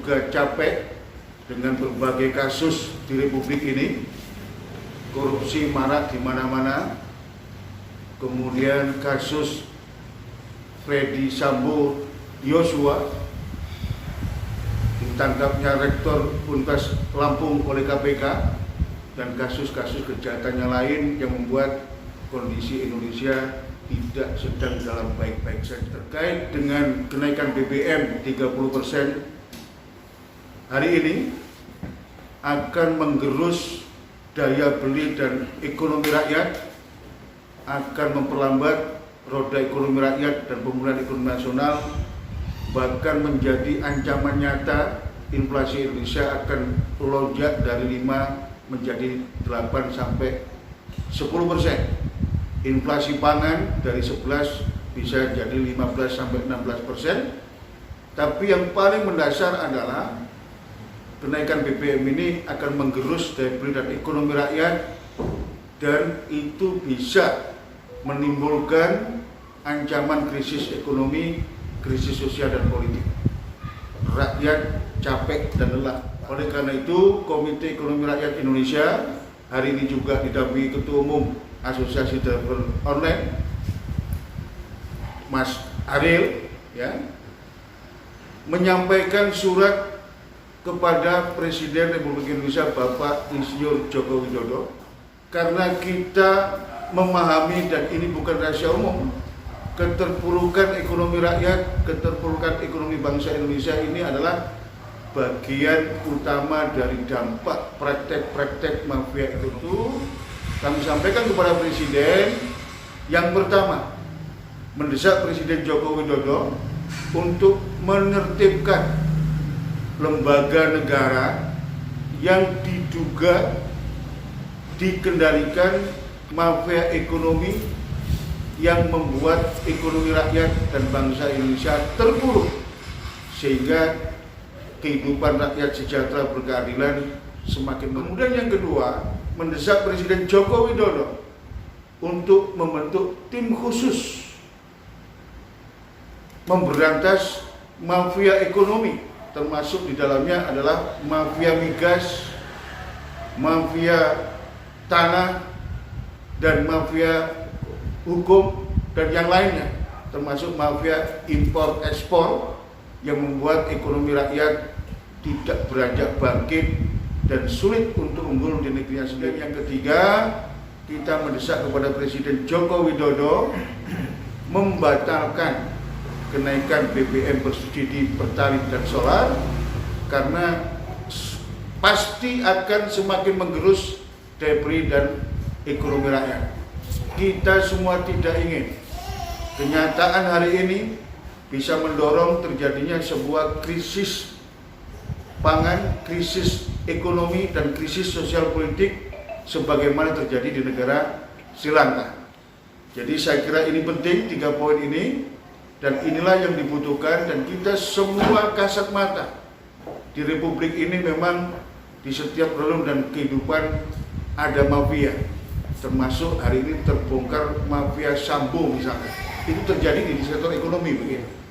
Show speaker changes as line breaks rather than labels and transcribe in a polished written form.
juga capek dengan berbagai kasus di Republik ini. Korupsi marak di mana-mana. Kemudian kasus Freddy Sambo Yosua, ditangkapnya Rektor Universitas Lampung oleh KPK, dan kasus-kasus kejahatan yang lain yang membuat kondisi Indonesia tidak sedang dalam baik-baik saja. Terkait dengan kenaikan BBM 30% hari ini akan menggerus daya beli dan ekonomi rakyat, akan memperlambat roda ekonomi rakyat dan pemulihan ekonomi nasional, bahkan menjadi ancaman nyata inflasi Indonesia akan melonjak dari 5 menjadi 8 sampai 10%. Inflasi pangan dari 11 bisa jadi 15 sampai 16%. Tapi yang paling mendasar adalah kenaikan BBM ini akan menggerus daya beli dan ekonomi rakyat, dan itu bisa menimbulkan ancaman krisis ekonomi, krisis sosial dan politik. Rakyat capek dan lelah. Oleh karena itu, Komite Ekonomi Rakyat Indonesia hari ini juga didampingi Ketua Umum Asosiasi Driver Online, Mas Ariel, menyampaikan surat kepada Presiden Republik Indonesia Bapak Insinyur Joko Widodo, karena kita memahami, dan ini bukan rahasia umum, keterpurukan ekonomi rakyat, keterpurukan ekonomi bangsa Indonesia ini adalah bagian utama dari dampak praktek-praktek mafia itu. Kami sampaikan kepada Presiden, yang pertama, mendesak Presiden Joko Widodo untuk menertibkan lembaga negara yang diduga dikendalikan mafia ekonomi yang membuat ekonomi rakyat dan bangsa Indonesia terpuruk, sehingga kehidupan rakyat sejahtera berkeadilan semakin. Kemudian yang kedua, mendesak Presiden Joko Widodo untuk membentuk tim khusus memberantas mafia ekonomi, termasuk di dalamnya adalah mafia migas, mafia tanah, dan mafia hukum dan yang lainnya, termasuk mafia impor ekspor yang membuat ekonomi rakyat tidak beranjak bangkit dan sulit untuk unggul di negerinya sendiri. Yang ketiga, kita mendesak kepada Presiden Joko Widodo membatalkan kenaikan BBM bersubsidi Pertalite dan solar, karena pasti akan semakin menggerus daya beli dan ekonomi rakyat. Kita semua tidak ingin kenyataan hari ini bisa mendorong terjadinya sebuah krisis pangan, krisis ekonomi, dan krisis sosial politik sebagaimana terjadi di negara Sri Lanka. Jadi saya kira ini penting, 3 poin ini, dan inilah yang dibutuhkan. Dan kita semua kasat mata di Republik ini, memang di setiap relung dan kehidupan ada mafia, termasuk hari ini terbongkar mafia Sambo misalnya. Itu terjadi di sektor ekonomi begitu.